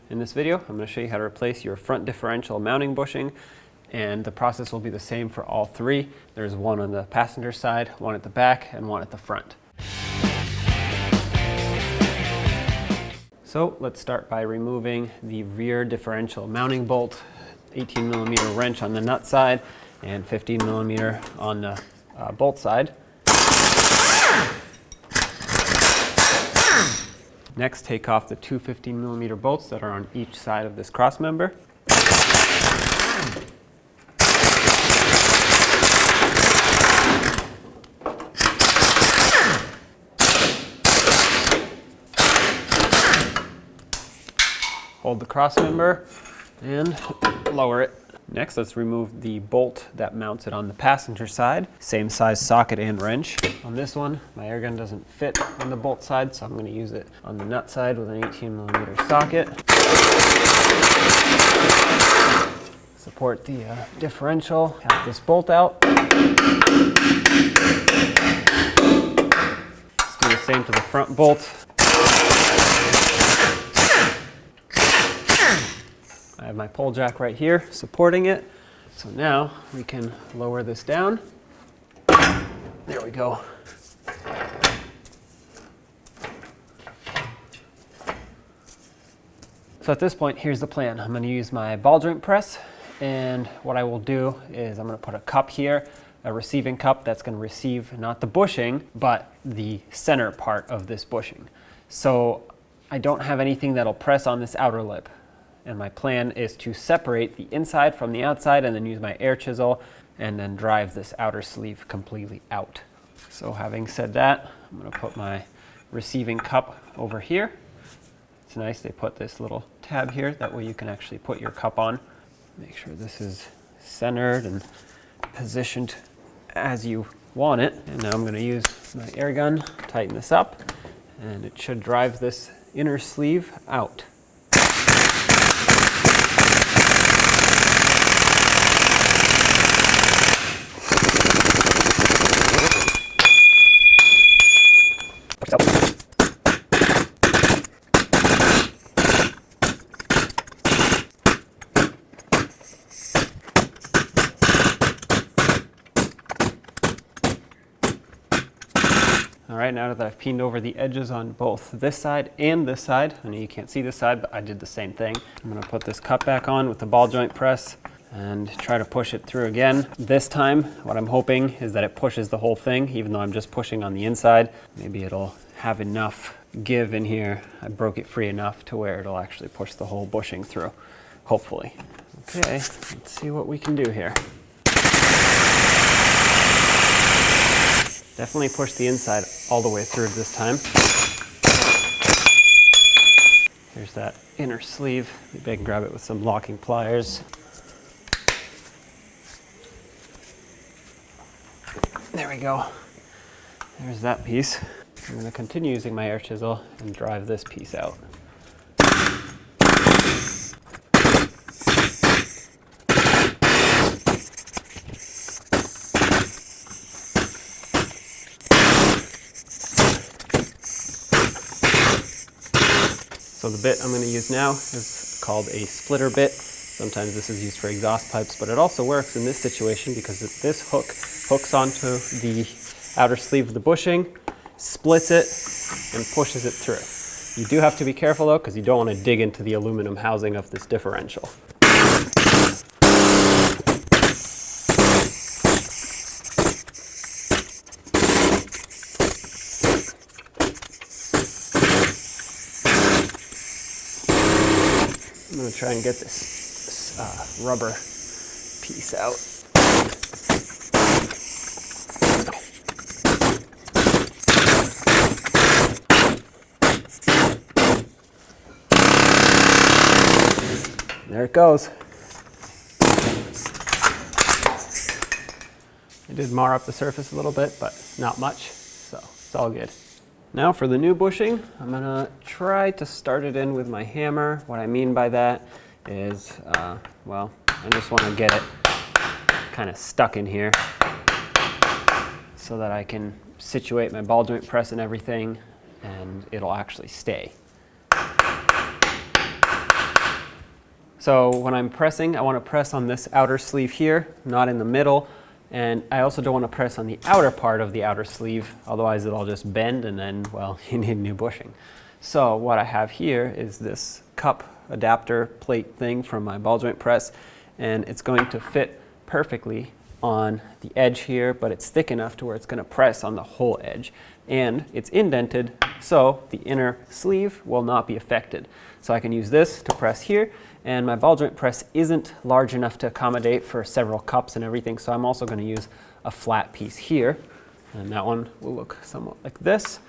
In this video, I'm going to show you how to replace your front differential mounting bushing, and the process will be the same for all three. There's one on the passenger side, one at the back, and one at the front. So let's start by removing the rear differential mounting bolt, 18mm wrench on the nut side, and 15mm on the bolt side. Next, take off the two 15mm bolts that are on each side of this cross member. Hold the cross member and lower it. Next, let's remove the bolt that mounts it on the passenger side. Same size socket and wrench. On this one, my air gun doesn't fit on the bolt side, so I'm going to use it on the nut side with an 18mm socket. Support the differential, have this bolt out. Let's do the same to the front bolt. I have my pole jack right here supporting it. So now we can lower this down. There we go. So at this point, here's the plan. I'm going to use my ball joint press, and what I will do is I'm going to put a cup here, a receiving cup that's going to receive not the bushing, but the center part of this bushing. So I don't have anything that'll press on this outer lip. And my plan is to separate the inside from the outside and then use my air chisel and then drive this outer sleeve completely out. So having said that, I'm going to put my receiving cup over here. It's nice they put this little tab here, that way you can actually put your cup on. Make sure this is centered and positioned as you want it. And now I'm going to use my air gun, tighten this up, and it should drive this inner sleeve out. All right, now that I've peened over the edges on both this side and this side, I know you can't see this side, but I did the same thing. I'm gonna put this cup back on with the ball joint press and try to push it through again. This time, what I'm hoping is that it pushes the whole thing, even though I'm just pushing on the inside. Maybe it'll have enough give in here. I broke it free enough to where it'll actually push the whole bushing through, hopefully. Okay, let's see what we can do here. Definitely push the inside all the way through this time. Here's that inner sleeve. Maybe I can grab it with some locking pliers. There we go. There's that piece. I'm going to continue using my air chisel and drive this piece out. So the bit I'm going to use now is called a splitter bit. Sometimes this is used for exhaust pipes, but it also works in this situation because this hook hooks onto the outer sleeve of the bushing, splits it, and pushes it through. You do have to be careful though, because you don't want to dig into the aluminum housing of this differential. I'm going to try and get this rubber piece out. There it goes. I did mar up the surface a little bit, but not much, so it's all good. Now for the new bushing, I'm gonna try to start it in with my hammer. What I mean by that is, well, I just wanna get it kind of stuck in here so that I can situate my ball joint press and everything, and it'll actually stay. So when I'm pressing, I want to press on this outer sleeve here, not in the middle. And I also don't want to press on the outer part of the outer sleeve, otherwise it'll just bend and then, well, you need new bushing. So what I have here is this cup adapter plate thing from my ball joint press, and it's going to fit perfectly on the edge here, but it's thick enough to where it's going to press on the whole edge. And it's indented, so the inner sleeve will not be affected. So I can use this to press here, and my ball joint press isn't large enough to accommodate for several cups and everything, so I'm also going to use a flat piece here, and that one will look somewhat like this.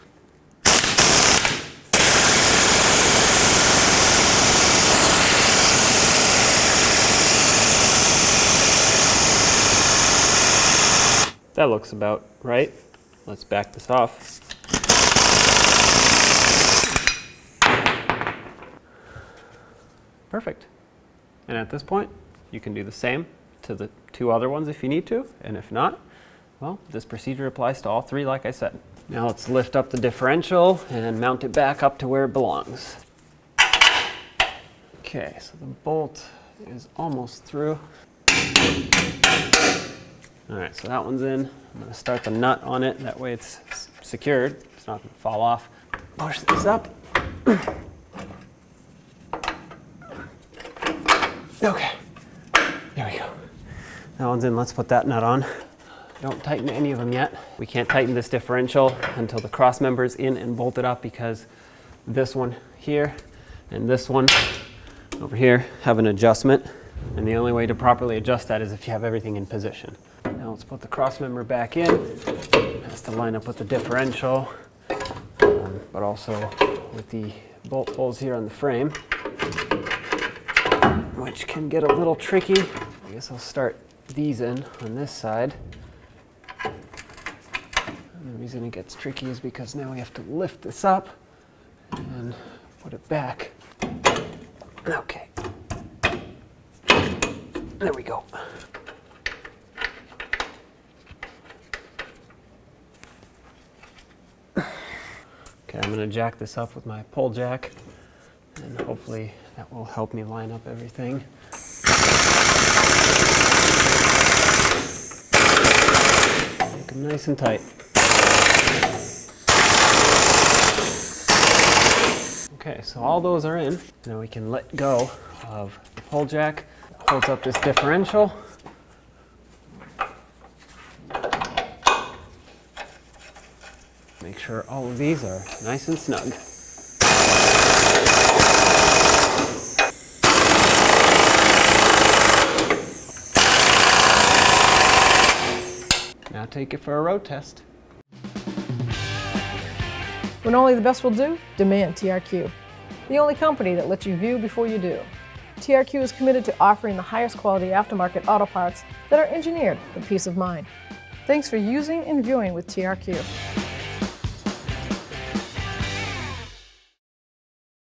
That looks about right. Let's back this off. Perfect. And at this point, you can do the same to the two other ones if you need to, and if not, well, this procedure applies to all three like I said. Now let's lift up the differential and mount it back up to where it belongs. Okay, so the bolt is almost through. All right, so that one's in. I'm gonna start the nut on it, that way it's secured. It's not gonna fall off. Push this up. Okay, there we go. That one's in, let's put that nut on. Don't tighten any of them yet. We can't tighten this differential until the cross member's in and bolted up, because this one here and this one over here have an adjustment. And the only way to properly adjust that is if you have everything in position. Now let's put the cross member back in. It has to line up with the differential, but also with the bolt holes here on the frame, which can get a little tricky. I guess I'll start these in on this side. And the reason it gets tricky is because now we have to lift this up and put it back. Okay. There we go. Okay, I'm going to jack this up with my pull jack, and hopefully that will help me line up everything. Make them nice and tight. Okay, so all those are in. Now we can let go of the pull jack. It holds up this differential. Make sure all of these are nice and snug. Now take it for a road test. When only the best will do, demand TRQ. The only company that lets you view before you do. TRQ is committed to offering the highest quality aftermarket auto parts that are engineered for peace of mind. Thanks for using and viewing with TRQ.